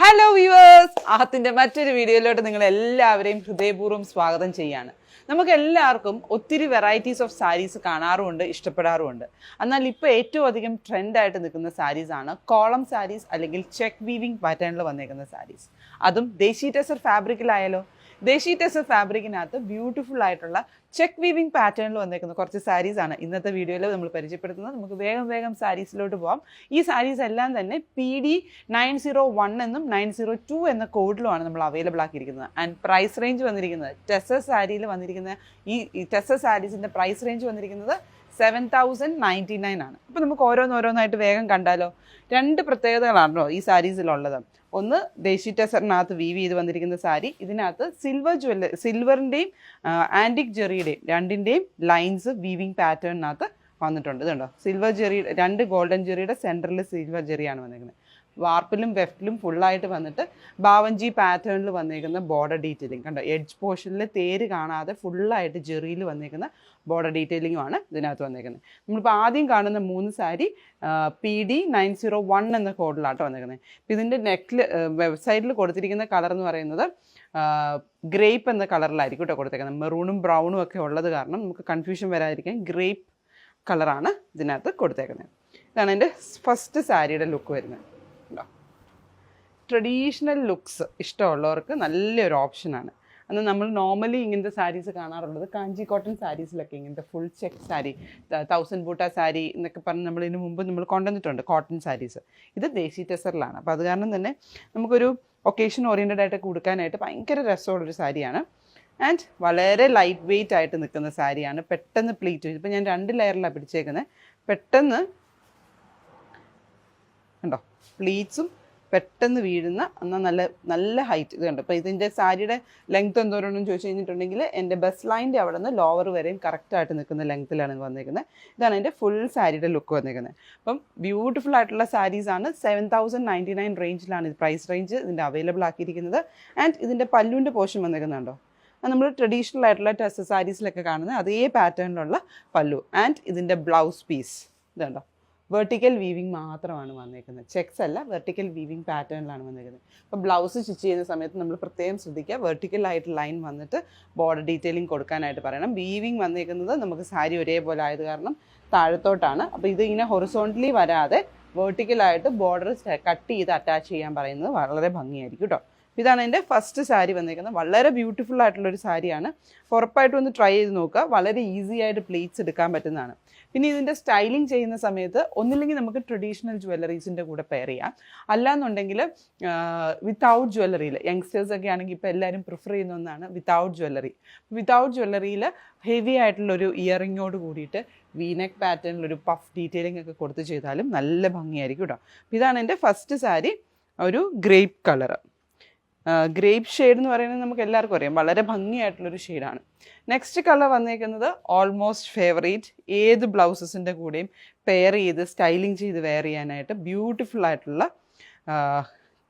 Hello viewers, ആഹത്തിന്റെ മറ്റൊരു വീഡിയോയിലോട്ട് നിങ്ങൾ എല്ലാവരെയും ഹൃദയപൂർവ്വം സ്വാഗതം ചെയ്യാണ്. നമുക്ക് എല്ലാവർക്കും ഒത്തിരി വെറൈറ്റീസ് ഓഫ് സാരീസ് കാണാറുമുണ്ട്, ഇഷ്ടപ്പെടാറുമുണ്ട്. എന്നാൽ ഇപ്പോൾ ഏറ്റവും അധികം ട്രെൻഡായിട്ട് നിൽക്കുന്ന സാരീസാണ് കോളം സാരീസ് അല്ലെങ്കിൽ ചെക്ക് വീവിംഗ് പാറ്റേണിൽ വന്നേക്കുന്ന സാരീസ്. അതും ദേശി ടെസർ ഫാബ്രിക്കിലായാലോ. ദേശി ടെസർ ഫാബ്രിക്കിനകത്ത് ബ്യൂട്ടിഫുൾ ആയിട്ടുള്ള ചെക്ക് വീവിംഗ് പാറ്റേണിൽ വന്നേക്കുന്ന കുറച്ച് സാരീസാണ് ഇന്നത്തെ വീഡിയോയിൽ നമ്മൾ പരിചയപ്പെടുത്തുന്നത്. നമുക്ക് വേഗം സാരീസിലോട്ട് പോകാം. ഈ സാരീസ് എല്ലാം തന്നെ PD 901 എന്നും 902 എന്ന കോഡിലുമാണ് നമ്മൾ അവൈലബിൾ ആക്കിയിരിക്കുന്നത്. ആൻഡ് പ്രൈസ് റേഞ്ച് വന്നിരിക്കുന്നത് ടെസർ സാരിയിൽ വന്നിരിക്കുന്ന ഈ ടെസർ സാരീസിൻ്റെ പ്രൈസ് റേഞ്ച് വന്നിരിക്കുന്നത് 7099 ആണ്. അപ്പോൾ നമുക്ക് ഓരോന്നായിട്ട് വേഗം കണ്ടാലോ. രണ്ട് പ്രത്യേകതകളാണല്ലോ ഈ സാരീസിലുള്ളത്. ഒന്ന്, ദേശി ടെസറിനകത്ത് വീവ് ചെയ്ത് വന്നിരിക്കുന്ന സാരി. ഇതിനകത്ത് സിൽവറിൻ്റെയും ആൻറ്റിക് ജെറിയുടെയും രണ്ടിൻ്റെയും ലൈൻസ് വീവിങ് പാറ്റേണിനകത്ത് വന്നിട്ടുണ്ട്. ഇതുണ്ടോ, സിൽവർ ജെറി, രണ്ട് ഗോൾഡൻ ജെറിയുടെ സെൻറ്ററിൽ സിൽവർ ജെറിയാണ് വന്നിരിക്കുന്നത്. വാർപ്പിലും വെഫ്റ്റിലും ഫുള്ളായിട്ട് വന്നിട്ട് ബാവഞ്ചി പാറ്റേണിൽ വന്നേക്കുന്ന ബോർഡർ ഡീറ്റെയിലിംഗ് കണ്ടോ. എഡ്ജ് പോർഷനിൽ തേര് കാണാതെ ഫുള്ളായിട്ട് ജെറിയിൽ വന്നേക്കുന്ന ബോർഡർ ഡീറ്റെയിലിംഗുമാണ് ഇതിനകത്ത് വന്നേക്കുന്നത്. നമ്മളിപ്പോൾ ആദ്യം കാണുന്ന 3 സാരി PD 901 എന്ന കോഡിലാട്ടോ വന്നേക്കുന്നത്. ഇപ്പം ഇതിൻ്റെ നെക്കിൽ വെബ്സൈറ്റിൽ കൊടുത്തിരിക്കുന്ന കളർ എന്ന് പറയുന്നത് ഗ്രേപ്പ് എന്ന കളറിലായിരിക്കും കേട്ടോ കൊടുത്തേക്കുന്നത്. മെറൂണും ബ്രൗണും ഒക്കെ ഉള്ളത് കാരണം നമുക്ക് കൺഫ്യൂഷൻ വരാതിരിക്കാൻ ഗ്രേപ്പ് കളറാണ് ഇതിനകത്ത് കൊടുത്തേക്കുന്നത്. ഇതാണ് എൻ്റെ ഫസ്റ്റ് സാരിയുടെ ലുക്ക് വരുന്നത്. ട്രഡീഷണൽ ലുക്സ് ഇഷ്ടമുള്ളവർക്ക് നല്ലൊരു ഓപ്ഷനാണ്. അന്ന് നമ്മൾ നോർമലി ഇങ്ങനത്തെ സാരീസ് കാണാറുള്ളത് കാഞ്ചി കോട്ടൺ സാരീസിലൊക്കെ ഇങ്ങനത്തെ ഫുൾ ചെക്ക് സാരി, 1000 ബൂട്ട സാരി എന്നൊക്കെ പറഞ്ഞ് നമ്മൾ ഇതിന് മുമ്പ് നമ്മൾ കൊണ്ടുവന്നിട്ടുണ്ട് കോട്ടൺ സാരീസ്. ഇത് ദേശി ടെസറിലാണ്. അപ്പോൾ അത് കാരണം തന്നെ നമുക്കൊരു ഒക്കേഷൻ ഓറിയൻറ്റഡ് ആയിട്ട് കൊടുക്കാനായിട്ട് ഭയങ്കര രസമുള്ളൊരു സാരിയാണ്. ആൻഡ് വളരെ ലൈറ്റ് വെയ്റ്റ് ആയിട്ട് നിൽക്കുന്ന സാരിയാണ്. പെട്ടെന്ന് പ്ലീറ്റ്. ഇപ്പോൾ ഞാൻ 2 ലെയറിലാണ് പിടിച്ചേക്കുന്നത്. പെട്ടെന്ന് കണ്ടോ, പ്ലീറ്റ്സും പെട്ടെന്ന് വീഴുന്ന എന്നാൽ നല്ല ഹൈറ്റ്. ഇത് കണ്ടോ. അപ്പോൾ ഇതിൻ്റെ സാരിയുടെ ലെങ്ത് എന്തോരമെന്ന് ചോദിച്ചു കഴിഞ്ഞിട്ടുണ്ടെങ്കിൽ എൻ്റെ ബസ് ലൈൻ്റെ അവിടെ നിന്ന് ലോവർ വരെയും കറക്റ്റായിട്ട് നിൽക്കുന്ന ലെങ്ത്തിലാണ് വന്നിരിക്കുന്നത്. ഇതാണ് എൻ്റെ ഫുൾ സാരിയുടെ ലുക്ക് വന്നിരിക്കുന്നത്. അപ്പം ബ്യൂട്ടിഫുൾ ആയിട്ടുള്ള സാരീസാണ്. 7099 റേഞ്ചിലാണ് ഇത് പ്രൈസ് റേഞ്ച് ഇതിൻ്റെ അവൈലബിൾ ആക്കിയിരിക്കുന്നത്. ആൻഡ് ഇതിൻ്റെ പല്ലുവിൻ്റെ പോർഷൻ വന്നിരിക്കുന്നുണ്ടോ, നമ്മൾ ട്രഡീഷണൽ ആയിട്ടുള്ള ടെസർ സാരീസിലൊക്കെ കാണുന്ന അതേ പാറ്റേണിലുള്ള പല്ലു. ആൻഡ് ഇതിൻ്റെ ബ്ലൗസ് പീസ് ഇതുണ്ടോ, വെർട്ടിക്കൽ വീവിങ് മാത്രമാണ് വന്നേക്കുന്നത്. ചെക്സ് അല്ല, വെർട്ടിക്കൽ വീവിങ് പാറ്റേണിലാണ് വന്നേക്കുന്നത്. അപ്പോൾ ബ്ലൗസ് സ്റ്റിച്ച് ചെയ്യുന്ന സമയത്ത് നമ്മൾ പ്രത്യേകം ശ്രദ്ധിക്കുക, വെർട്ടിക്കലായിട്ട് ലൈൻ വന്നിട്ട് ബോർഡർ ഡീറ്റെയിലിംഗ് കൊടുക്കാനായിട്ട് പറയണം. വീവിങ് വന്നേക്കുന്നത് നമുക്ക് സാരി ഒരേപോലെ ആയത് കാരണം താഴത്തോട്ടാണ്. അപ്പോൾ ഇത് ഇങ്ങനെ ഹൊറിസോണ്ടലി വരാതെ വെർട്ടിക്കലായിട്ട് ബോർഡർ കട്ട് ചെയ്ത് അറ്റാച്ച് ചെയ്യാൻ പറയുന്നത് വളരെ ഭംഗിയായിരിക്കും കേട്ടോ. ഇതാണ് എൻ്റെ ഫസ്റ്റ് സാരി വന്നിരിക്കുന്നത്. വളരെ ബ്യൂട്ടിഫുൾ ആയിട്ടുള്ളൊരു സാരിയാണ്. ഉറപ്പായിട്ടും ഒന്ന് ട്രൈ ചെയ്ത് നോക്കുക. വളരെ ഈസി ആയിട്ട് പ്ലീറ്റ്സ് എടുക്കാൻ പറ്റുന്നതാണ്. പിന്നെ ഇതിൻ്റെ സ്റ്റൈലിംഗ് ചെയ്യുന്ന സമയത്ത് ഒന്നില്ലെങ്കിൽ നമുക്ക് ട്രഡീഷണൽ ജ്വല്ലറീസിൻ്റെ കൂടെ പെയർ ചെയ്യാം. അല്ലാന്നുണ്ടെങ്കിൽ വിത്തൗട്ട് ജ്വല്ലറിയിൽ യങ്സ്റ്റേഴ്സൊക്കെ ആണെങ്കിൽ ഇപ്പോൾ എല്ലാവരും പ്രിഫർ ചെയ്യുന്ന ഒന്നാണ് വിത്തൗട്ട് ജ്വല്ലറി. വിത്തൗട്ട് ജ്വല്ലറിയിൽ ഹെവി ആയിട്ടുള്ളൊരു ഇയറിങ്ങോട് കൂടിയിട്ട് വീനെക്ക് പാറ്റേണിലൊരു പഫ് ഡീറ്റെയിലിംഗ് ഒക്കെ കൊടുത്ത് ചെയ്താലും നല്ല ഭംഗിയായിരിക്കും കേട്ടോ. ഇതാണ് എൻ്റെ ഫസ്റ്റ് സാരി, ഒരു ഗ്രേപ്പ് കളറ്. ഗ്രേപ്പ് ഷെയ്ഡ് എന്ന് പറയുന്നത് നമുക്ക് എല്ലാവർക്കും അറിയാം, വളരെ ഭംഗിയായിട്ടുള്ളൊരു ഷെയ്ഡാണ്. നെക്സ്റ്റ് കളർ വന്നേക്കുന്നത് ഓൾമോസ്റ്റ് ഫേവറേറ്റ്, ഏത് ബ്ലൗസസിൻ്റെ കൂടെയും പെയർ ചെയ്ത് സ്റ്റൈലിംഗ് ചെയ്ത് വെയർ ചെയ്യാനായിട്ട് ബ്യൂട്ടിഫുൾ ആയിട്ടുള്ള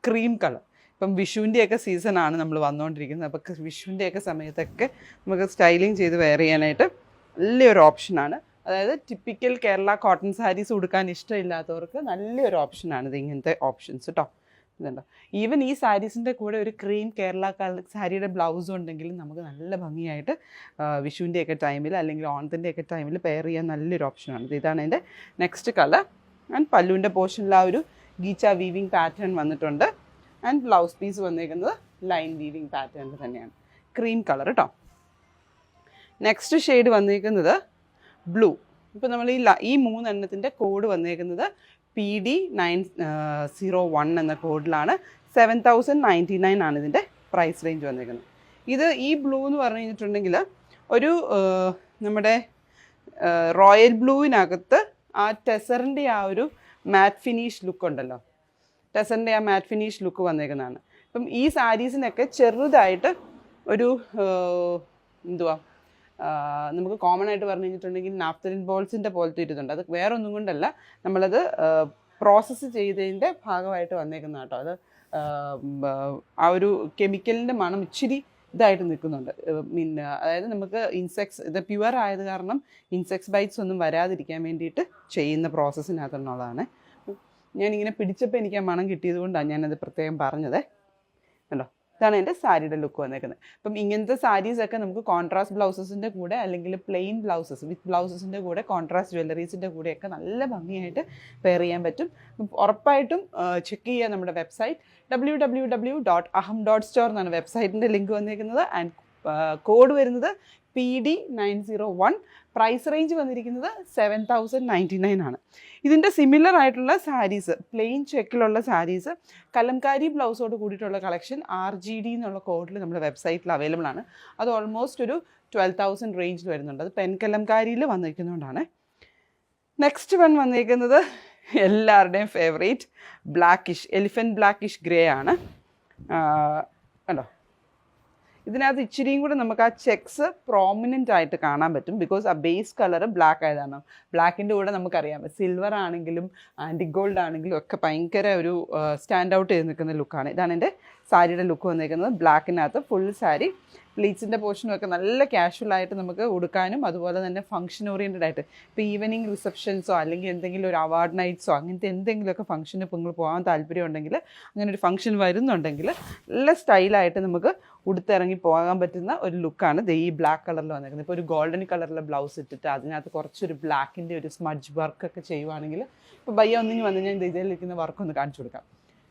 ക്രീം കളർ. ഇപ്പം വിഷുവിൻ്റെയൊക്കെ സീസണാണ് നമ്മൾ വന്നുകൊണ്ടിരിക്കുന്നത്. അപ്പോൾ വിഷുവിൻ്റെയൊക്കെ സമയത്തൊക്കെ നമുക്ക് സ്റ്റൈലിംഗ് ചെയ്ത് വെയർ ചെയ്യാനായിട്ട് നല്ലൊരു ഓപ്ഷനാണ്. അതായത് ടിപ്പിക്കൽ കേരള കോട്ടൺ സാരീസ് ഉടുക്കാൻ ഇഷ്ടമില്ലാത്തവർക്ക് നല്ലൊരു ഓപ്ഷനാണ് ഇത്, ഇങ്ങനത്തെ ഓപ്ഷൻസ് കേട്ടോ. ഇതുണ്ടോ, ഈവൻ ഈ സാരീസിൻ്റെ കൂടെ ഒരു ക്രീം കേരള സാരിയുടെ ബ്ലൗസും ഉണ്ടെങ്കിൽ നമുക്ക് നല്ല ഭംഗിയായിട്ട് വിഷുവിൻ്റെയൊക്കെ ടൈമിൽ അല്ലെങ്കിൽ ഓണത്തിൻ്റെയൊക്കെ ടൈമിൽ പെയർ ചെയ്യാൻ നല്ലൊരു ഓപ്ഷനാണ്. ഇതാണ് എൻ്റെ നെക്സ്റ്റ് കളർ. ആൻഡ് പല്ലുവിൻ്റെ പോർഷനിൽ ആ ഒരു ഗീച്ച വീവിങ് പാറ്റേൺ വന്നിട്ടുണ്ട്. ആൻഡ് ബ്ലൗസ് പീസ് വന്നിരിക്കുന്നത് ലൈൻ വീവിങ് പാറ്റേണിൽ തന്നെയാണ്, ക്രീം കളർ കേട്ടോ. നെക്സ്റ്റ് ഷെയ്ഡ് വന്നിരിക്കുന്നത് ബ്ലൂ. ഇപ്പോൾ നമ്മൾ ഈ 3 എണ്ണത്തിൻ്റെ കോഡ് വന്നിരിക്കുന്നത് PD 901 എന്ന കോഡിലാണ്. 7099 ആണ് ഇതിൻ്റെ പ്രൈസ് റേഞ്ച് വന്നിരിക്കുന്നത്. ഇത് ഈ ബ്ലൂ എന്ന് പറഞ്ഞു കഴിഞ്ഞിട്ടുണ്ടെങ്കിൽ ഒരു നമ്മുടെ റോയൽ ബ്ലൂവിനകത്ത് ആ ടെസറിൻ്റെ ആ ഒരു മാറ്റ് ഫിനിഷ് ലുക്ക് ഉണ്ടല്ലോ, ടെസറിൻ്റെ ആ മാറ്റ് ഫിനിഷ് ലുക്ക് വന്നേക്കുന്നതാണ്. ഇപ്പം ഈ സാരീസിനൊക്കെ ചെറുതായിട്ട് ഒരു നമുക്ക് കോമൺ ആയിട്ട് പറഞ്ഞു കഴിഞ്ഞിട്ടുണ്ടെങ്കിൽ നാഫ്തലിൻ ബോൾസിൻ്റെ പോലത്തെ ഇരുന്നുണ്ട്. അത് വേറെ ഒന്നും കൊണ്ടല്ല, നമ്മളത് പ്രോസസ്സ് ചെയ്തതിൻ്റെ ഭാഗമായിട്ട് വന്നേക്കുന്ന കേട്ടോ. അത് ആ ഒരു കെമിക്കലിൻ്റെ മണം ഇച്ചിരി ഇതായിട്ട് നിൽക്കുന്നുണ്ട്. അതായത് നമുക്ക് ഇൻസെക്ട്സ്, ഇത് പ്യുവർ ആയത് കാരണം ഇൻസെക്ട്സ് ബൈറ്റ്സ് ഒന്നും വരാതിരിക്കാൻ വേണ്ടിയിട്ട് ചെയ്യുന്ന പ്രോസസ്സിനകത്തുള്ളതാണ്. ഞാനിങ്ങനെ പിടിച്ചപ്പോൾ എനിക്ക് ആ മണം കിട്ടിയത് കൊണ്ടാണ് ഞാനത് പ്രത്യേകം പറഞ്ഞത്. കണ്ടോ, ഇതാണ് എൻ്റെ സാരിയുടെ ലുക്ക് വന്നേക്കുന്നത്. അപ്പം ഇങ്ങനത്തെ സാരീസൊക്കെ നമുക്ക് കോൺട്രാസ്റ്റ് ബ്ലൗസസിൻ്റെ കൂടെ അല്ലെങ്കിൽ പ്ലെയിൻ ബ്ലൗസസ് വിത്ത് ബ്ലൗസസിൻ്റെ കൂടെ കോൺട്രാസ്റ്റ് ജ്വല്ലറീസിൻ്റെ കൂടെയൊക്കെ നല്ല ഭംഗിയായിട്ട് പെയർ ചെയ്യാൻ പറ്റും. ഉറപ്പായിട്ടും ചെക്ക് ചെയ്യുക നമ്മുടെ വെബ്സൈറ്റ് www.aham.store എന്നാണ് വെബ്സൈറ്റിൻ്റെ ലിങ്ക് വന്നിരിക്കുന്നത്. ആൻഡ് കോഡ് വരുന്നത് PD901. പ്രൈസ് റേഞ്ച് വന്നിരിക്കുന്നത് 7099 ആണ്. ഇതിൻ്റെ സിമിലർ ആയിട്ടുള്ള സാരീസ്, പ്ലെയിൻ ചെക്കിലുള്ള സാരീസ്, കലംകാരി ബ്ലൗസോട് കൂടിയിട്ടുള്ള കളക്ഷൻ RGD എന്നുള്ള കോഡിൽ നമ്മുടെ വെബ്സൈറ്റിൽ അവൈലബിൾ ആണ്. അത് ഓൾമോസ്റ്റ് ഒരു 12,000 റേഞ്ചിൽ വരുന്നുണ്ട്. അത് പെൻ കലംകാരിയിൽ വന്നിരിക്കുന്നതുകൊണ്ടാണ്. നെക്സ്റ്റ് വൺ വന്നിരിക്കുന്നത് എല്ലാവരുടെയും favourite blackish, elephant blackish grey ആണ്. കണ്ടോ, ഇതിനകത്ത് ഇച്ചിരിയും കൂടെ നമുക്ക് ആ ചെക്സ് പ്രോമിനൻ്റ് ആയിട്ട് കാണാൻ പറ്റും. ബിക്കോസ് ആ ബേസ് കളർ ബ്ലാക്ക് ആയതാണ്. ബ്ലാക്കിൻ്റെ കൂടെ നമുക്കറിയാം സിൽവർ ആണെങ്കിലും ആൻറ്റിക് ഗോൾഡ് ആണെങ്കിലും ഒക്കെ ഭയങ്കര ഒരു സ്റ്റാൻഡ് ഔട്ട് ചെയ്ത് നിൽക്കുന്ന ലുക്കാണ്. ഇതാണ് എൻ്റെ സാരിയുടെ ലുക്ക് വന്നിരിക്കുന്നത്. ബ്ലാക്കിനകത്ത് ഫുൾ സാരി, പ്ലീറ്റ്സിൻ്റെ പോർഷനും ഒക്കെ നല്ല കാഷ്വലായിട്ട് നമുക്ക് ഉടുക്കാനും അതുപോലെ തന്നെ ഫംഗ്ഷൻ ഓറിയൻറ്റഡ് ആയിട്ട് ഇപ്പോൾ ഈവനിങ് റിസപ്ഷൻസോ അല്ലെങ്കിൽ എന്തെങ്കിലും ഒരു അവാർഡ് നൈറ്റ്സോ അങ്ങനത്തെ എന്തെങ്കിലുമൊക്കെ ഫംഗ്ഷന് ഇപ്പോൾ നിങ്ങൾ പോകാൻ താല്പര്യം ഉണ്ടെങ്കിൽ, അങ്ങനെ ഒരു ഫംഗ്ഷൻ വരുന്നുണ്ടെങ്കിൽ നല്ല സ്റ്റൈലായിട്ട് നമുക്ക് ഉടുത്തിറങ്ങി പോകാൻ പറ്റുന്ന ഒരു ലുക്കാണ് ഈ ബ്ലാക്ക് കളറിൽ വന്നിരിക്കുന്നത്. ഇപ്പോൾ ഒരു ഗോൾഡൻ കളറിലെ ബ്ലൗസ് ഇട്ടിട്ട് അതിനകത്ത് കുറച്ചൊരു ബ്ലാക്കിൻ്റെ ഒരു സ്മഡ്ജ് വർക്കൊക്കെ ചെയ്യുവാണെങ്കിൽ, ഇപ്പോൾ ബയ്യ ഒന്നിന് വന്ന് ഞാൻ ഇതിലിരിക്കുന്ന വർക്കൊന്ന് കാണിച്ചു കൊടുക്കാം.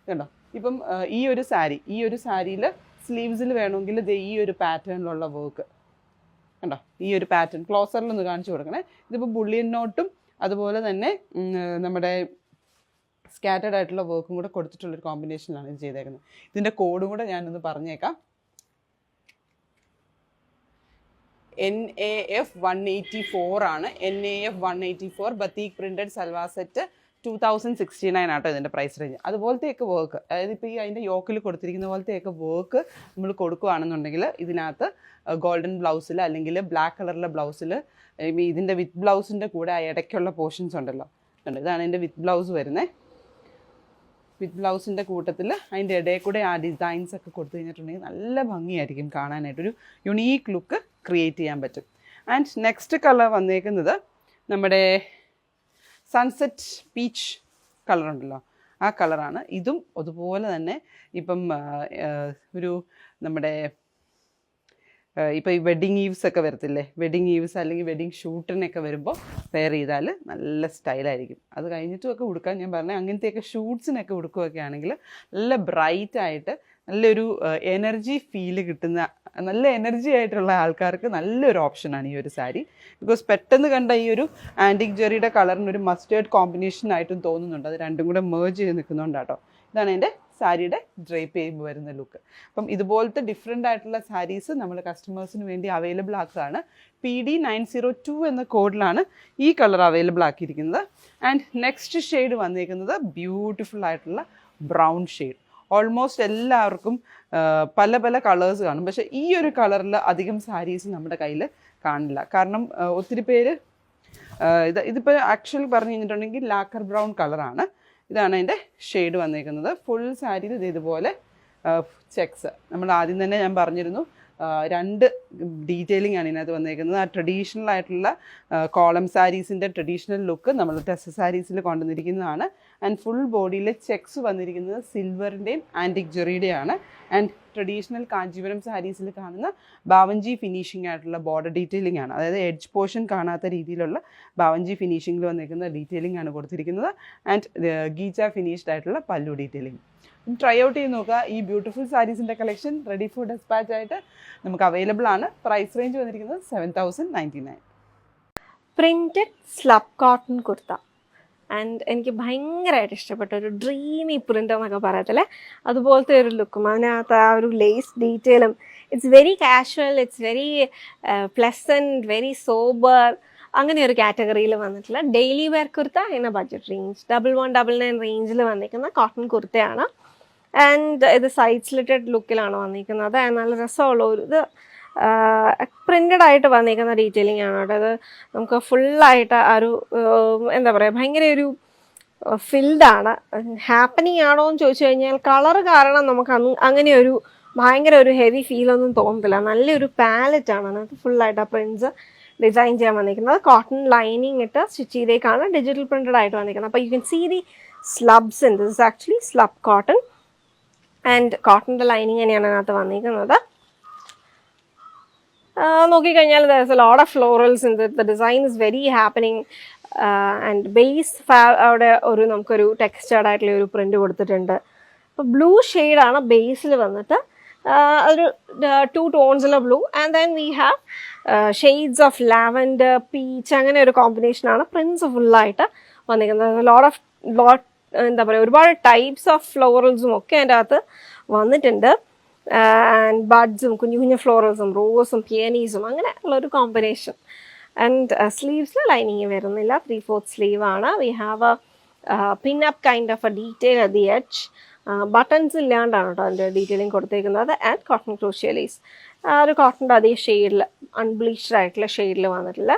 കണ്ടോ, ഇപ്പം ഈ ഒരു സാരിയിൽ സ്ലീവ്സിൽ വേണമെങ്കിൽ ഈ ഒരു പാറ്റേണിലുള്ള വർക്ക് കണ്ടോ, ഈ ഒരു പാറ്റേൺ ക്ലോസറിലൊന്ന് കാണിച്ചു കൊടുക്കണേ. ഇതിപ്പോൾ ബുള്ളിയൻ നോട്ടും അതുപോലെ തന്നെ നമ്മുടെ സ്കാറ്റേഡ് ആയിട്ടുള്ള വർക്കും കൂടെ കൊടുത്തിട്ടുള്ളൊരു കോമ്പിനേഷനിലാണ് ഇത് ചെയ്തേക്കുന്നത്. ഇതിൻ്റെ കോഡും കൂടെ ഞാനൊന്ന് പറഞ്ഞേക്കാം. NAF 184 ആണ്. NAF 184 ബത്തീക് പ്രിൻറ്റഡ് സൽവാർ സെറ്റ് 2069 ആട്ടോ ഇതിൻ്റെ പ്രൈസ് റേഞ്ച്. അതുപോലത്തെയൊക്കെ വർക്ക്, അതായത് ഇപ്പോൾ ഈ അതിൻ്റെ യോക്കിൽ കൊടുത്തിരിക്കുന്ന പോലത്തെയൊക്കെ വർക്ക് നമ്മൾ കൊടുക്കുകയാണെന്നുണ്ടെങ്കിൽ ഇതിനകത്ത് ഗോൾഡൻ ബ്ലൗസിൽ അല്ലെങ്കിൽ ബ്ലാക്ക് കളറിലെ ബ്ലൗസിൽ ഇതിൻ്റെ വിത്ത് ബ്ലൗസിൻ്റെ കൂടെ ആ ഇടയ്ക്കുള്ള പോർഷൻസ് ഉണ്ടല്ലോ, ഇതാണ് എൻ്റെ വിത്ത് ബ്ലൗസ് വരുന്നത്. വിത്ത് ബ്ലൗസിൻ്റെ കൂട്ടത്തിൽ അതിൻ്റെ ഇടയിൽ കൂടെ ആ ഡിസൈൻസ് ഒക്കെ കൊടുത്തു കഴിഞ്ഞിട്ടുണ്ടെങ്കിൽ നല്ല ഭംഗിയായിരിക്കും കാണാനായിട്ടൊരു യുണീക്ക് ലുക്ക് ക്രിയേറ്റ് ചെയ്യാൻ പറ്റും. ആൻഡ് നെക്സ്റ്റ് കളർ വന്നേക്കുന്നത് നമ്മുടെ സൺസെറ്റ് പീച്ച് കളറുണ്ടല്ലോ, ആ കളറാണ്. ഇതും അതുപോലെ തന്നെ ഇപ്പം ഒരു നമ്മുടെ ഇപ്പോൾ ഈ വെഡ്ഡിങ് ഈവ്സ് ഒക്കെ വരത്തില്ലേ, വെഡ്ഡിങ് ഈവ്സ് അല്ലെങ്കിൽ വെഡ്ഡിങ് ഷൂട്ടിനൊക്കെ വരുമ്പോൾ പെയർ ചെയ്താൽ നല്ല സ്റ്റൈലായിരിക്കും. അത് കഴിഞ്ഞിട്ടുമൊക്കെ ഉടുക്കാൻ ഞാൻ പറഞ്ഞത് അങ്ങനത്തെയൊക്കെ ഷൂട്ട്സിനൊക്കെ ഉടുക്കുകയൊക്കെ ആണെങ്കിൽ നല്ല ബ്രൈറ്റായിട്ട് നല്ലൊരു എനർജി ഫീല് കിട്ടുന്ന, നല്ല എനർജി ആയിട്ടുള്ള ആൾക്കാർക്ക് നല്ലൊരു ഓപ്ഷനാണ് ഈ ഒരു സാരി. ബിക്കോസ് പെട്ടെന്ന് കണ്ട ഈ ഒരു ആൻറ്റിക് ജെറിയുടെ കളറിനൊരു മസ്റ്റേർഡ് കോമ്പിനേഷൻ ആയിട്ടും തോന്നുന്നുണ്ട്. അത് രണ്ടും കൂടെ മേർജ് ചെയ്ത് നിൽക്കുന്നുണ്ടാട്ടോ. ഇതാണ് എൻ്റെ സാരിയുടെ ഡ്രേപ്പ് ചെയ്യുമ്പോൾ വരുന്ന ലുക്ക്. അപ്പം ഇതുപോലത്തെ ഡിഫറെൻ്റ് ആയിട്ടുള്ള സാരീസ് നമ്മൾ കസ്റ്റമേഴ്സിന് വേണ്ടി അവൈലബിൾ ആക്കുകയാണ്. PD902 എന്ന കോഡിലാണ് ഈ കളർ അവൈലബിൾ ആക്കിയിരിക്കുന്നത്. ആൻഡ് നെക്സ്റ്റ് ഷെയ്ഡ് വന്നിരിക്കുന്നത് ബ്യൂട്ടിഫുൾ ആയിട്ടുള്ള ബ്രൗൺ ഷെയ്ഡ്. ഓൾമോസ്റ്റ് എല്ലാവർക്കും പല പല കളേഴ്സ് കാണും, പക്ഷേ ഈ ഒരു കളറിൽ അധികം സാരീസ് നമ്മുടെ കയ്യിൽ കാണില്ല. കാരണം ഒത്തിരി പേര് ഇതിപ്പോൾ ആക്ച്വലി പറഞ്ഞു കഴിഞ്ഞിട്ടുണ്ടെങ്കിൽ ലാക്കർ ബ്രൗൺ കളറാണ്. ഇതാണ് അതിൻ്റെ ഷെയ്ഡ് വന്നിരിക്കുന്നത്. ഫുൾ സാരിയിൽ ഇതുപോലെ ചെക്സ്. നമ്മൾ ആദ്യം തന്നെ ഞാൻ പറഞ്ഞിരുന്നു രണ്ട് ഡീറ്റെയിലിംഗ് ആണ് ഇതിനകത്ത് വന്നിരിക്കുന്നത്. ആ ട്രഡീഷണൽ ആയിട്ടുള്ള കോളം സാരീസിൻ്റെ ട്രഡീഷണൽ ലുക്ക് നമ്മൾ ടെസ് സാരീസിൽ കൊണ്ടുവന്നിരിക്കുന്നതാണ്. ആൻഡ് ഫുൾ ബോഡിയിലെ ചെക്സ് വന്നിരിക്കുന്നത് സിൽവറിൻ്റെയും ആൻറ്റിക് ജെറിയുടെയാണ്. ആൻഡ് ട്രഡീഷണൽ കാഞ്ചീപുരം സാരീസിൽ കാണുന്ന ബാവഞ്ചി ഫിനിഷിംഗ് ആയിട്ടുള്ള ബോർഡർ ഡീറ്റെയിലിംഗ് ആണ്. അതായത് എഡ്ജ് പോർഷൻ കാണാത്ത രീതിയിലുള്ള ബാവഞ്ചി ഫിനിഷിങ്ങിൽ വന്നിരിക്കുന്ന ഡീറ്റെയിലിംഗ് ആണ് കൊടുത്തിരിക്കുന്നത്. ആൻഡ് ഗീച്ച ഫിനിഷ്ഡ് ആയിട്ടുള്ള പല്ലു ഡീറ്റെയിലിംഗ്. ട്രൈ ഔട്ട് ചെയ്ത് നോക്കുക. ഈ ബ്യൂട്ടിഫുൾ സാരീസിൻ്റെ കളക്ഷൻ റെഡി ഫോർ ഡെസ്പാച്ച് ആയിട്ട് നമുക്ക് അവൈലബിൾ ആണ്. പ്രൈസ് റേഞ്ച് വന്നിരിക്കുന്നത് 7099. Printed slub cotton kurta. And എനിക്ക് ഭയങ്കരമായിട്ട് ഇഷ്ടപ്പെട്ട ഒരു ഡ്രീമി പ്രിൻ്റ് എന്നൊക്കെ പറയത്തില്ലേ, അതുപോലത്തെ ഒരു ലുക്കും അതിനകത്ത് ആ ഒരു ലേസ് ഡീറ്റെയിലും. It's very casual, it's very pleasant, very sober, അങ്ങനെ ഒരു കാറ്റഗറിയിൽ വന്നിട്ടുള്ള daily wear kurta in a budget range 1199 റേഞ്ചിൽ വന്നിരിക്കുന്ന കോട്ടൺ കുർത്തയാണ്. ആൻഡ് ഇത് സൈഡ് സ്ലിറ്റഡ് ലുക്കിലാണ് വന്നിരിക്കുന്നത്. നല്ല രസമുള്ള ഒരു ഇത് പ്രിൻ്റഡ് ആയിട്ട് വന്നിരിക്കുന്ന ഡീറ്റെയിലിംഗ് ആണ് കേട്ടോ. ഇത് നമുക്ക് ഫുള്ളായിട്ട് ആ ഒരു എന്താ പറയുക, ഭയങ്കര ഒരു ഫിൽഡാണ്. ഹാപ്പനിങ് ആണോ എന്ന് ചോദിച്ചു കഴിഞ്ഞാൽ കളർ കാരണം നമുക്ക് അങ്ങനെ ഒരു ഭയങ്കര ഒരു ഹെവി ഫീലൊന്നും തോന്നത്തില്ല. നല്ലൊരു പാലറ്റാണ് അതിനകത്ത് ഫുള്ളായിട്ട് ആ പ്രിൻറ്റ്സ് ഡിസൈൻ ചെയ്യാൻ വന്നിരിക്കുന്നത്. കോട്ടൺ ലൈനിങ് ഇട്ട് സ്റ്റിച്ച് ചെയ്തേക്കാണ് ഡിജിറ്റൽ പ്രിൻറ്റഡ് ആയിട്ട് വന്നിരിക്കുന്നത്. അപ്പോൾ you can see the slubs in. This is actually slub cotton. And cotton lining തന്നെയാണ് അതിനകത്ത് വന്നിരിക്കുന്നത്. നോക്കിക്കഴിഞ്ഞാൽ there's a lot of florals in it. The design is very happening. And base അവിടെ നമുക്കൊരു ടെക്സ്റ്റേർഡ് ആയിട്ടുള്ള ഒരു പ്രിന്റ് കൊടുത്തിട്ടുണ്ട്. അപ്പോൾ ബ്ലൂ ഷെയ്ഡാണ് ബേസിൽ വന്നിട്ട്, ഒരു 2 ടോൺസിലെ blue, and then we have shades of lavender, peach, അങ്ങനെ ഒരു കോമ്പിനേഷനാണ് പ്രിന്റ്സ് ഫുള്ളായിട്ട് വന്നിരിക്കുന്നത്. എന്താ പറയുക, ഒരുപാട് ടൈപ്സ് ഓഫ് ഫ്ലോറൽസും ഒക്കെ അതിൻ്റെ അകത്ത് വന്നിട്ടുണ്ട്. ആൻഡ് ബഡ്സും കുഞ്ഞു കുഞ്ഞു ഫ്ലോറൽസും റോസും പിയനീസും അങ്ങനെ ഉള്ളൊരു കോമ്പിനേഷൻ. ആൻഡ് സ്ലീവ്സിൽ ലൈനിങ് വരുന്നില്ല, 3/4 സ്ലീവാണ്. We have a pin up kind of a detail at the edge. Buttons ഇല്ലാണ്ടാണ് കേട്ടോ അതിൻ്റെ ഡീറ്റെയിലിംഗ് കൊടുത്തേക്കുന്നത്. ആൻഡ് കോട്ടൺ ക്രോഷ്യ ലേസ്, ഒരു കോട്ടൻ്റെ അതേ ഷെയ്ഡിൽ, അൺബ്ലീച്ച്ഡ് ആയിട്ടുള്ള ഷെയ്ഡിൽ വന്നിട്ടുള്ള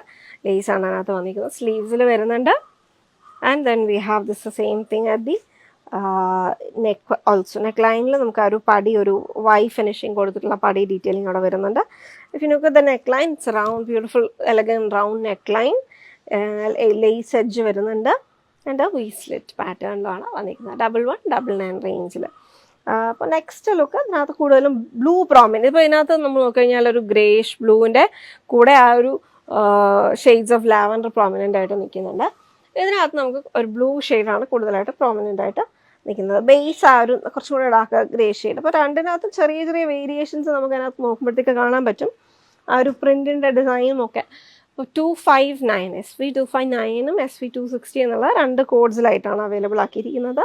ലേസാണ് അതിനകത്ത് വന്നിരിക്കുന്നത്. സ്ലീവ്സിൽ വരുന്നുണ്ട്. And then we have this same thing at the neck also. Neck ലൈനിൽ നമുക്ക് ഒരു പടി, ഒരു വൈ ഫിനിഷിങ് കൊടുത്തിട്ടുള്ള പടി ഡീറ്റെയിലിംഗ് അവിടെ വരുന്നുണ്ട്. If you look at the neck line, it's round, beautiful elegant round neck line. Lace edge വരുന്നുണ്ട്. ആൻഡ് വി സ്ലിറ്റ് പാറ്റേണിലാണ് വന്നിരിക്കുന്നത്, 1199 റേഞ്ചിൽ. അപ്പോൾ നെക്സ്റ്റ് ലുക്ക്, ഇതിനകത്ത് കൂടുതലും ബ്ലൂ പ്രോമിനൻറ്റ്. ഇപ്പോൾ ഇതിനകത്ത് നമ്മൾ നോക്കിക്കഴിഞ്ഞാൽ ഒരു ഗ്രേഷ് ബ്ലൂവിൻ്റെ കൂടെ ആ ഒരു ഷെയ്ഡ്സ് ഓഫ് ലാവൻഡർ പ്രോമിനൻ്റ് ആയിട്ട് നിൽക്കുന്നുണ്ട്. ഇതിനകത്ത് നമുക്ക് ഒരു ബ്ലൂ ഷെയ്ഡാണ് കൂടുതലായിട്ട് പ്രോമിനൻ്റ് ആയിട്ട് നിൽക്കുന്നത്. ബേസ് ആ ഒരു കുറച്ചും കൂടെ ഡാർക്ക് ഗ്രേ ഷെയ്ഡ്. അപ്പോൾ രണ്ടിനകത്ത് ചെറിയ ചെറിയ വേരിയേഷൻസ് നമുക്ക് അതിനകത്ത് നോക്കുമ്പോഴത്തേക്ക് കാണാൻ പറ്റും, ആ ഒരു പ്രിൻറ്റിൻ്റെ ഡിസൈനും ഒക്കെ. അപ്പോൾ 259 SV 259ഉം SV 260 എന്നുള്ള 2 കോഡ്സിലായിട്ടാണ് അവൈലബിൾ ആക്കിയിരിക്കുന്നത്.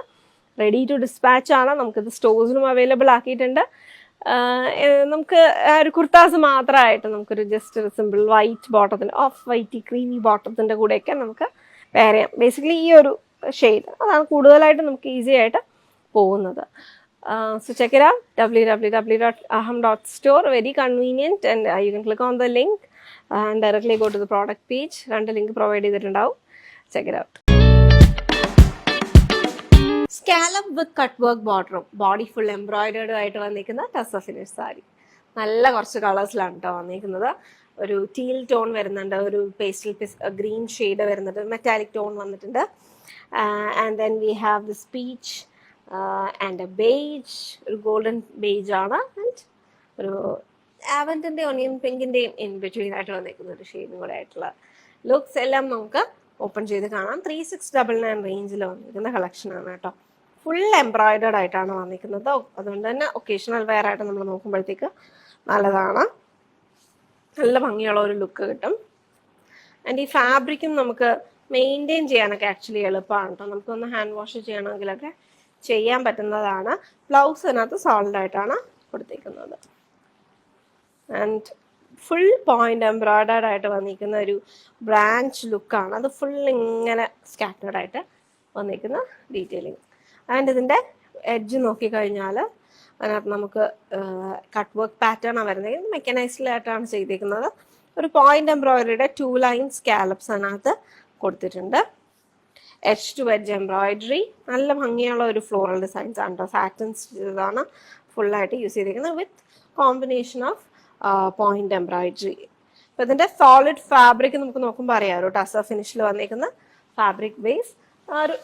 റെഡി ടു ഡിസ്പാച്ച് ആണ്. നമുക്കിത് സ്റ്റോഴ്സിലും അവൈലബിൾ ആക്കിയിട്ടുണ്ട്. നമുക്ക് ഒരു കുർത്താസ് മാത്രമായിട്ട് നമുക്കൊരു ജസ്റ്റ് ഒരു സിമ്പിൾ വൈറ്റ് ബോട്ടത്തിൻ്റെ, ഓഫ് വൈറ്റ് ക്രീമി ബോട്ടത്തിൻ്റെ കൂടെയൊക്കെ നമുക്ക് വെയർ ചെയ്യാം. ബേസിക്കലി ഈ ഒരു ഷെയ്ഡ് അതാണ് കൂടുതലായിട്ട് നമുക്ക് ഈസി ആയിട്ട് പോകുന്നത്. So check it out, www.aham.store. Very convenient, and you can click on the link and directly go to the product page. രണ്ട് ലിങ്ക് പ്രൊവൈഡ് ചെയ്തിട്ടുണ്ടാവും. Check it out. Scallop with cut work ബോർഡറും body full എംബ്രോയിഡേർഡും ആയിട്ട് വന്നിരിക്കുന്ന tussar finish sari. നല്ല കുറച്ച് കളേഴ്സിലാണ് കേട്ടോ വന്നിരിക്കുന്നത്. ഒരു ടീൽ ടോൺ വരുന്നുണ്ട്, ഒരു പേസ്റ്റൽ ഗ്രീൻ ഷെയ്ഡ് വരുന്നുണ്ട്, മെറ്റാലിക് ടോൺ വന്നിട്ടുണ്ട്. And then we have this peach and A beige, ഒരു ഗോൾഡൻ ബേജ് ആണ്. ആൻഡ് ഒരു ആവൻറ്റിൻ്റെ ഒനിയൻ പിങ്കിൻ്റെയും ഇൻ ബിറ്റ്വീൻ ആയിട്ട് വന്നിരിക്കുന്ന ഒരു ഷെയ്ഡും കൂടെ ആയിട്ടുള്ള ലുക്സ് എല്ലാം നമുക്ക് ഓപ്പൺ ചെയ്ത് കാണാം. 3699 റേഞ്ചിൽ വന്നിരിക്കുന്ന കളക്ഷനാണ് കേട്ടോ. ഫുൾ എംബ്രോയിഡേർഡ് ആയിട്ടാണ് വന്നിരിക്കുന്നത്. അതുകൊണ്ട് തന്നെ ഒക്കേഷണൽ വെയർ ആയിട്ട് നമ്മൾ നോക്കുമ്പോഴത്തേക്ക് നല്ലതാണ്, നല്ല ഭംഗിയുള്ള ഒരു ലുക്ക് കിട്ടും. ആൻഡ് ഈ ഫാബ്രിക്കും നമുക്ക് മെയിൻറ്റെയിൻ ചെയ്യാനൊക്കെ ആക്ച്വലി എളുപ്പമാണ് കേട്ടോ. നമുക്കൊന്ന് ഹാൻഡ് വാഷ് ചെയ്യണമെങ്കിലൊക്കെ ചെയ്യാൻ പറ്റുന്നതാണ്. ബ്ലൗസ് അതിനകത്ത് സോൾഡ് ആയിട്ടാണ് കൊടുത്തിരിക്കുന്നത്. ആൻഡ് ഫുൾ പോയിന്റ് എംബ്രോയിഡേർഡ് ആയിട്ട് വന്നിരിക്കുന്ന ഒരു ബ്രാഞ്ച് ലുക്കാണ്. അത് ഫുൾ ഇങ്ങനെ സ്കാറ്റേർഡ് ആയിട്ട് വന്നിരിക്കുന്ന ഡീറ്റെയിലിങ്. ആൻഡ് ഇതിൻ്റെ എഡ്ജ് നോക്കിക്കഴിഞ്ഞാൽ അതിനകത്ത് നമുക്ക് കട്ട് വർക്ക് പാറ്റേണാണ് വരുന്നത്. മെക്കനൈസ്ഡിലായിട്ടാണ് ചെയ്തിരിക്കുന്നത്. ഒരു പോയിന്റ് എംബ്രോയിഡറിയുടെ 2 ലൈൻ സ്കാലപ്സ് അതിനകത്ത് കൊടുത്തിട്ടുണ്ട്. എഡ്ജ് ടു എഡ്ജ് എംബ്രോയിഡറി, നല്ല ഭംഗിയുള്ള ഒരു ഫ്ലോറൽ ഡിസൈൻസ് ആണ് കേട്ടോ. സാറ്റൻസ് ഇതാണ് ഫുള്ളായിട്ട് യൂസ് ചെയ്തിരിക്കുന്നത് വിത്ത് കോമ്പിനേഷൻ ഓഫ് പോയിന്റ് എംബ്രോയിഡറി. അപ്പോൾ ഇതിൻ്റെ സോളിഡ് ഫാബ്രിക് നമുക്ക് നോക്കുമ്പോൾ അറിയാം, ഒരു ടസർ ഫിനിഷിൽ വന്നിരിക്കുന്ന ഫാബ്രിക് ബേസ്. ആ ഒരു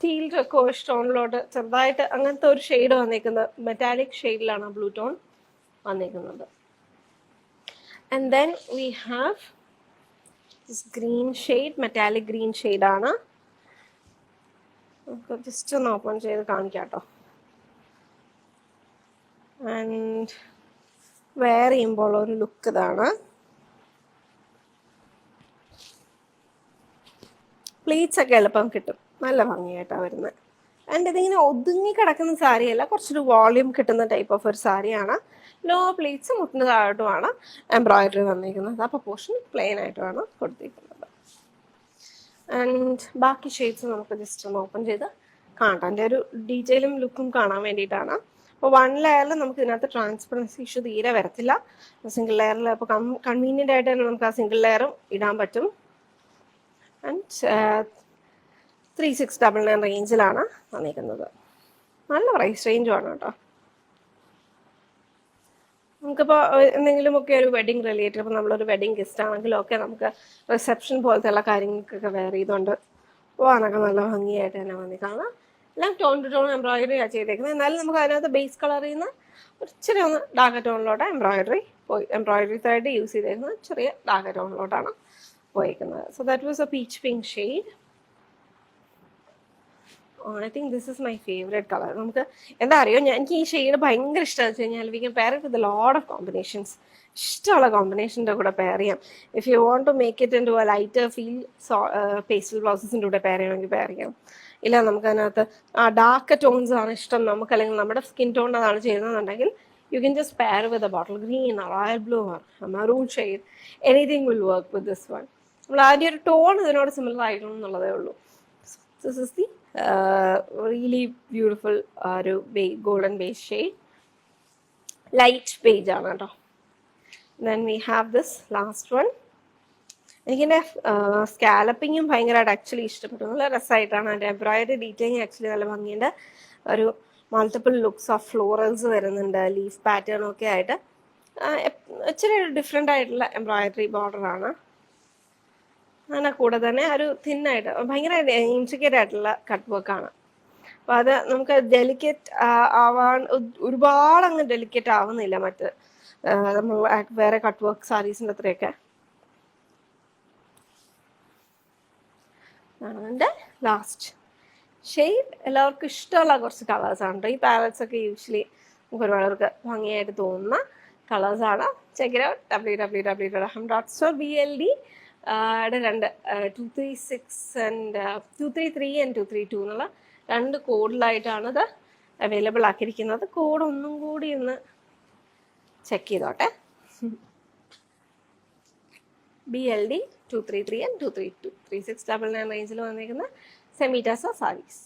ടീൽ റെക്കോഷ് ടോണിലോട്ട് ചെറുതായിട്ട് അങ്ങനത്തെ ഒരു ഷെയ്ഡ് വന്നിരിക്കുന്നത്, മെറ്റാലിക് ഷെയ്ഡിലാണ് ബ്ലൂ ടോൺ വന്നിരിക്കുന്നത്. And then we have this green shade, metallic green ഷെയ്ഡാണ്. നമുക്ക് ജസ്റ്റ് ഒന്ന് ഓപ്പൺ ചെയ്ത് കാണിക്കാം കേട്ടോ. ആൻഡ് വെയർ ചെയ്യുമ്പോൾ ഒരു ലുക്ക് ഇതാണ്. പ്ലീറ്റ്സ് ഒക്കെ എളുപ്പം കിട്ടും, നല്ല ഭംഗിയായിട്ടാണ് വരുന്നത്. ആൻഡ് ഇതിങ്ങനെ ഒതുങ്ങി കിടക്കുന്ന സാരിയല്ല, കുറച്ചൊരു വോള്യൂം കിട്ടുന്ന ടൈപ്പ് ഓഫ് ഒരു സാരിയാണ്. ലോ പ്ലീറ്റ്സ് മുട്ടിന് താഴോട്ടുമാണ് എംബ്രോയിഡറി വന്നിരിക്കുന്നത്. അപ്പോൾ പോർഷൻ പ്ലെയിൻ ആയിട്ടുമാണ് കൊടുത്തിരിക്കുന്നത്. ആൻഡ് ബാക്കി ഷെയ്ഡ്സ് നമുക്ക് ജസ്റ്റ് ഒന്ന് ഓപ്പൺ ചെയ്ത് കാണാം. അതിൻ്റെ ഒരു ഡീറ്റെയിലും ലുക്കും കാണാൻ വേണ്ടിയിട്ടാണ്. അപ്പോൾ 1 ലെയറിൽ നമുക്ക് ഇതിനകത്ത് ട്രാൻസ്പെറൻസി ഇഷ്യൂ തീരെ വരത്തില്ല. സിംഗിൾ ലെയറിൽ അപ്പോൾ കൺവീനിയൻ്റ് ആയിട്ട് തന്നെ നമുക്ക് ആ സിംഗിൾ ലെയറും ഇടാൻ പറ്റും. ആൻഡ് 3699 റേഞ്ചിലാണ് വന്നിരിക്കുന്നത്. നല്ല പ്രൈസ് റേഞ്ചുമാണ് കേട്ടോ. നമുക്കിപ്പോൾ എന്തെങ്കിലുമൊക്കെ ഒരു വെഡിങ് റിലേറ്റഡ്, ഇപ്പോൾ നമ്മളൊരു വെഡിങ് ഗസ്റ്റ് ആണെങ്കിലും ഒക്കെ നമുക്ക് റിസപ്ഷൻ പോലത്തെ ഉള്ള കാര്യങ്ങൾക്കൊക്കെ വെയർ ചെയ്തുകൊണ്ട് പോകാനൊക്കെ നല്ല ഭംഗിയായിട്ട് തന്നെ വന്നിട്ടാണ്. എല്ലാം ടോൺ ടു ടോൺ എംബ്രോയിഡറി ആണ് ചെയ്തേക്കുന്നത്. എന്നാലും നമുക്ക് അതിനകത്ത് ബേസ് കളറിൽ നിന്ന് ഇച്ചിരി ഒന്ന് ഡാർക്ക് ടോണിലോട്ട് എംബ്രോയിഡറി ത്രെഡ് യൂസ് ചെയ്തേക്കുന്നത് ചെറിയ ഡാർക്ക് ടോണിലോട്ടാണ് പോയിരിക്കുന്നത്. So that was A peach pink shade. I think this is my favourite colour. നമുക്ക് എന്താ അറിയോ, എനിക്ക് ഈ ഷെയ്ഡ് ഭയങ്കര ഇഷ്ടമെന്ന് വെച്ച് കഴിഞ്ഞാൽ we can pair it with lot of combinations. ഇഷ്ടമുള്ള കോമ്പിനേഷൻ്റെ കൂടെ പെയർ ചെയ്യാം. If you want to make it into a lighter feel, pastel ബ്ലൗസസിൻ്റെ കൂടെ പെയർ ചെയ്യണമെങ്കിൽ പെയർ ചെയ്യാം. ഇല്ല നമുക്ക് അതിനകത്ത് ഡാർക്ക് ടോൺസ് ആണ് ഇഷ്ടം നമുക്ക്, അല്ലെങ്കിൽ നമ്മുടെ സ്കിൻ ടോൺ അതാണ് ചെയ്യുന്നതെന്നുണ്ടെങ്കിൽ you can just pair with a bottle green or royal blue or maroon shade. Anything will work with this one. നമ്മൾ ആദ്യം ഒരു ടോൺ ഇതിനോട് സിമിലർ ആയിരുന്നു എന്നുള്ളതേ ഉള്ളൂ. This is the really beautiful ഒരു golden base shade. Light beige ആണ് കേട്ടോ. Then we have this last one. എനിക്കെൻ്റെ സ്കാലപ്പിങ്ങും ഭയങ്കരമായിട്ട് ആക്ച്വലി ഇഷ്ടപ്പെട്ടു. നല്ല രസമായിട്ടാണ് അതിൻ്റെ എംബ്രോയിഡറി ഡീറ്റെയിലിംഗ് ആക്ച്വലി നല്ല ഭംഗിയുണ്ട്. ഒരു മൾട്ടിപ്പിൾ ലുക്സ് ഓഫ് ഫ്ലോറൽസ് വരുന്നുണ്ട്, ലീഫ് പാറ്റേണും ഒക്കെ ആയിട്ട്. ഇച്ചിരി ഡിഫറെൻ്റ് ആയിട്ടുള്ള എംബ്രോയിഡറി ബോർഡറാണ്. അതിനെ കൂടെ തന്നെ ഒരു തിന്നായിട്ട് ഭയങ്കര ഇൻട്രിക്കേറ്റ് ആയിട്ടുള്ള കട്ട് വർക്കാണ്. അപ്പോൾ അത് നമുക്ക് ഡെലിക്കേറ്റ് ഒരുപാട് അങ്ങ് ഡെലിക്കേറ്റ് ആവുന്നില്ല മറ്റ് നമ്മൾ വേറെ കട്ട് വർക്ക് സാരീസിൻ്റെ അത്രയൊക്കെ. അതിൻ്റെ ലാസ്റ്റ് ഷെയ്ഡ് എല്ലാവർക്കും ഇഷ്ടമുള്ള കുറച്ച് കളേഴ്സാണ്. ഈ പാലറ്റ്സ് ഒക്കെ യൂഷ്വലി നമുക്ക് ഒരുപാട് ഭംഗിയായിട്ട് തോന്നുന്ന കളേഴ്സാണ്. Check it out www.raham.store.bld. രണ്ട് 236 ആൻഡ് 233 ആൻഡ് 232 എന്നുള്ള 2 കോഡിലായിട്ടാണ് ഇത് അവൈലബിൾ ആക്കിയിരിക്കുന്നത്. കോഡ് ഒന്നും കൂടി ഒന്ന് ചെക്ക് ചെയ്തോട്ടെ. BLD 233 ആൻഡ് 232 3699 റേഞ്ചിൽ വന്നിരിക്കുന്ന സെമി ടാസ സാരീസ്.